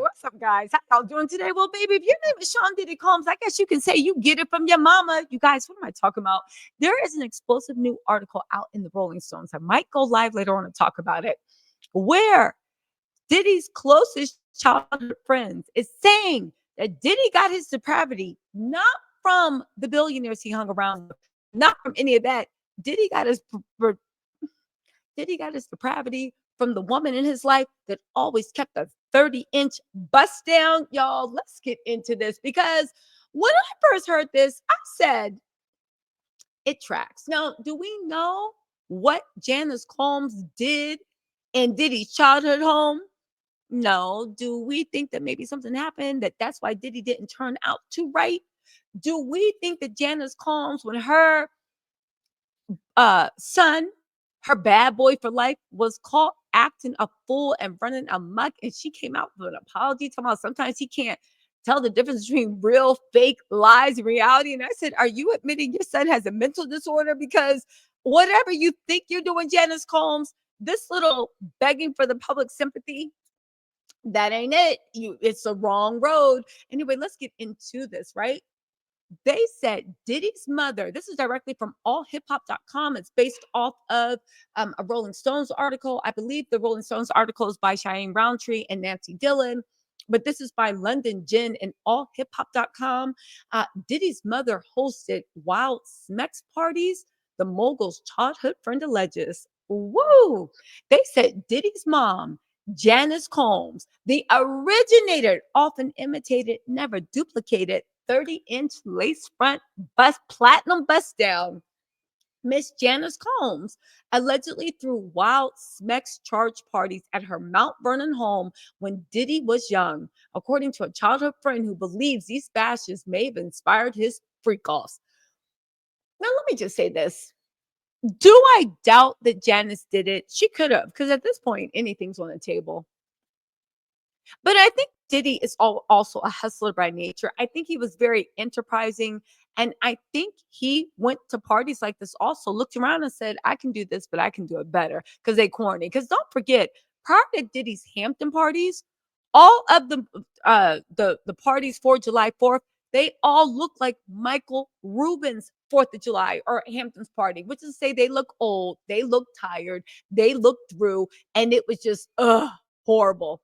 What's up, guys? How y'all doing today? Well, baby, if your name is Sean Diddy Combs, I guess you can say you get it from your mama. You guys, what am I talking about? There is an explosive new article out in the Rolling Stones. I might go live later on and talk about it, where Diddy's closest childhood friends is saying that Diddy got his depravity not from the billionaires he hung around with, not from any of that. Diddy got his Diddy got his depravity from the woman in his life that always kept a 30-inch bust down. Y'all, let's get into this because when I first heard this, I said it tracks. Now, do we know what Janice Combs did in Diddy's childhood home? No. Do we think that maybe something happened that's why Diddy didn't turn out too right? Do we think that Janice Combs, when her son, her bad boy for life, was caught acting a fool and running amok, and she came out with an apology talking about sometimes he can't tell the difference between real, fake, lies, and reality? And I said, are you admitting your son has a mental disorder? Because whatever you think you're doing, Janice Combs, this little begging for the public sympathy, that ain't it. It's a wrong road. Anyway, let's get into this, right? They said Diddy's mother, this is directly from allhiphop.com. It's based off of a Rolling Stones article. I believe the Rolling Stones article is by Cheyenne Roundtree and Nancy Dillon, but this is by London Jen and allhiphop.com. Diddy's mother hosted wild Smex parties, the mogul's childhood friend alleges. Woo! They said Diddy's mom, Janice Combs, the originator, often imitated, never duplicated, 30-inch lace front platinum bust down. Miss Janice Combs allegedly threw wild Smex charge parties at her Mount Vernon home when Diddy was young, according to a childhood friend who believes these bashes may have inspired his freak offs. Now, let me just say this. Do I doubt that Janice did it? She could have, because at this point, anything's on the table. But I think Diddy is also a hustler by nature. I think he was very enterprising. And I think he went to parties like this also, looked around and said, I can do this, but I can do it better because they corny. Because don't forget, prior to Diddy's Hampton parties, all of the parties for July 4th, they all look like Michael Rubin's 4th of July or Hampton's party, which is to say they look old, they look tired, they look through, and it was just horrible.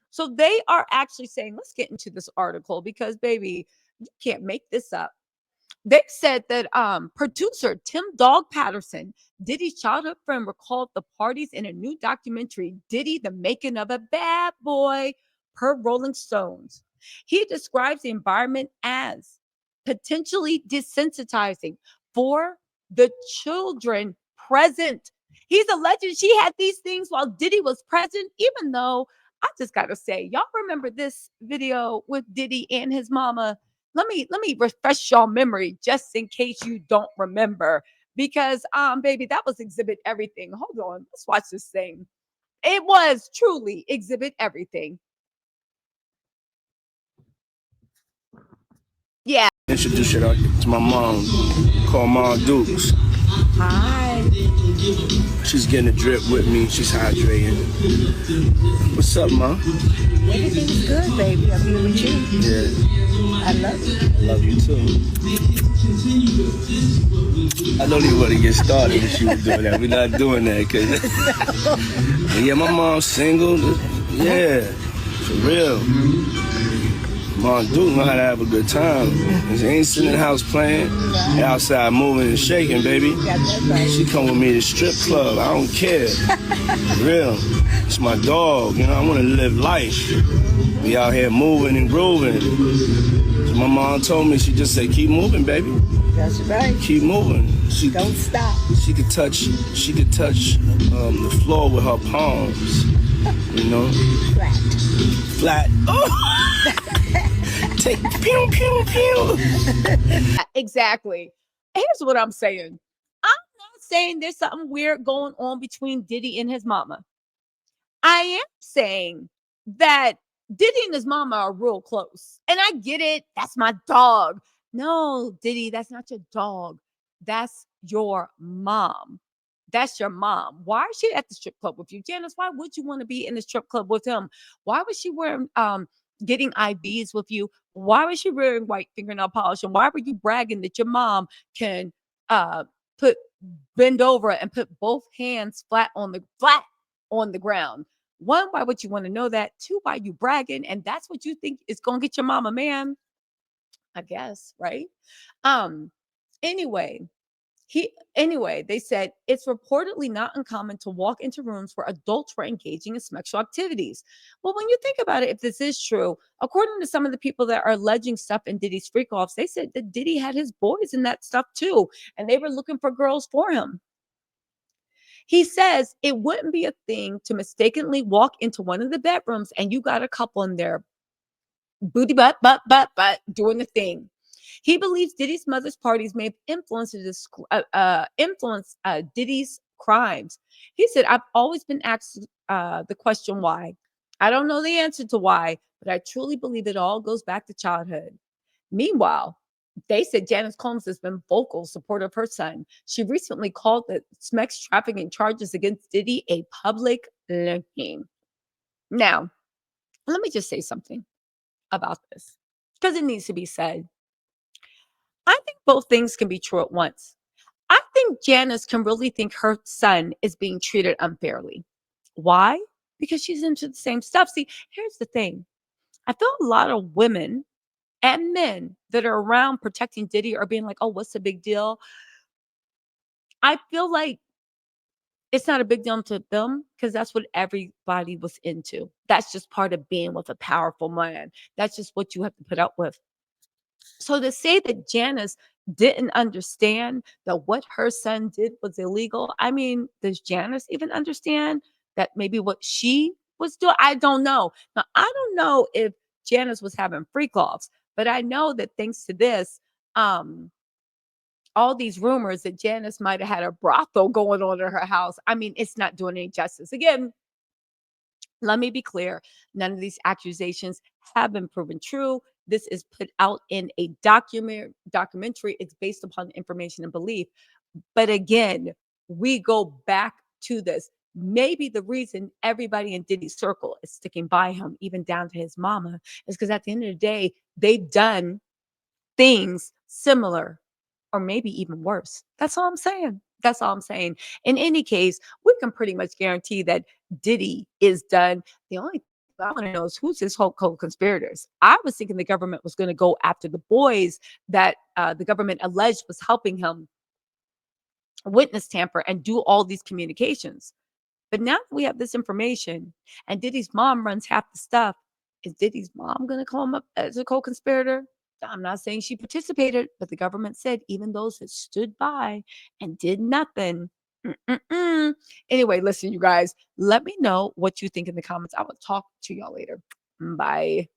So they are actually saying, let's get into this article because, baby, you can't make this up. They said that producer Tim Dog Patterson, Diddy's childhood friend, recalled the parties in a new documentary, Diddy, the Making of a Bad Boy, per Rolling Stones. He describes the environment as potentially desensitizing for the children present. He's alleged she had these things while Diddy was present, even though I just got to say, y'all remember this video with Diddy and his mama? Let me refresh y'all memory just in case you don't remember, because baby, that was Exhibit Everything. Hold on, let's watch this thing. It was truly Exhibit Everything. Yeah. Introduce you to my mom, called Mom Dukes. Hi. She's getting a drip with me. She's hydrating. What's up, Mom? Everything's good, baby. I'm here with you. Yeah. I love you. I love you too. I don't even want to get started if she was doing that. We're not doing that, cause yeah, my mom's single. Yeah, for real. Mom Duke know how to have a good time. She ain't sitting in the house playing. They outside moving and shaking, baby. She come with me to strip club. I don't care. Real. It's my dog. You know, I want to live life. We out here moving and grooving. So my mom told me, she just said, keep moving, baby. That's right. Keep moving. Don't stop. She could touch the floor with her palms. You know? Flat. Oh! Take pew, pew, pew. Exactly. Here's what I'm saying. I'm not saying there's something weird going on between Diddy and his mama. I am saying that Diddy and his mama are real close. And I get it. That's my dog. No, Diddy, that's not your dog. That's your mom. That's your mom. Why is she at the strip club with you? Janice, why would you want to be in the strip club with him? Why was she wearing getting IVs with you? Why was she wearing white fingernail polish? And why were you bragging that your mom can put bend over and put both hands flat on the ground? One, why would you want to know that? Two, why you bragging? And that's what you think is gonna get your mom a man? I guess, right? Um, anyway, they said it's reportedly not uncommon to walk into rooms where adults were engaging in sexual activities. Well, when you think about it, if this is true, according to some of the people that are alleging stuff in Diddy's freak offs, they said that Diddy had his boys in that stuff too, and they were looking for girls for him. He says it wouldn't be a thing to mistakenly walk into one of the bedrooms and you got a couple in there booty butt doing the thing. He believes Diddy's mother's parties may have influenced Diddy's crimes. He said, "I've always been asked the question why. I don't know the answer to why, but I truly believe it all goes back to childhood." Meanwhile, they said Janice Combs has been vocal supporter of her son. She recently called the sex trafficking charges against Diddy a public lynching. Now, let me just say something about this because it needs to be said. I think both things can be true at once. I think Janice can really think her son is being treated unfairly. Why? Because she's into the same stuff. See, here's the thing. I feel a lot of women and men that are around protecting Diddy are being like, oh, what's the big deal? I feel like it's not a big deal to them because that's what everybody was into. That's just part of being with a powerful man. That's just what you have to put up with. So to say that Janice didn't understand that what her son did was illegal, I mean, does Janice even understand that maybe what she was doing? I don't know. Now, I don't know if Janice was having freak offs, but I know that thanks to this, um, all these rumors that Janice might have had a brothel going on in her house. I mean, it's not doing any justice. Again, let me be clear. None of these accusations have been proven true. This is put out in a documentary. It's based upon information and belief. But again, we go back to this. Maybe the reason everybody in Diddy's circle is sticking by him, even down to his mama, is because at the end of the day, they've done things similar or maybe even worse. That's all I'm saying. That's all I'm saying. In any case, we can pretty much guarantee that Diddy is done. The only thing I want to know is who's his whole co-conspirators. I was thinking the government was going to go after the boys that the government alleged was helping him witness tamper and do all these communications. But now that we have this information and Diddy's mom runs half the stuff, is Diddy's mom going to call him up as a co-conspirator? I'm not saying she participated, but the government said even those that stood by and did nothing. Anyway, listen, you guys, let me know what you think in the comments. I will talk to y'all later. Bye.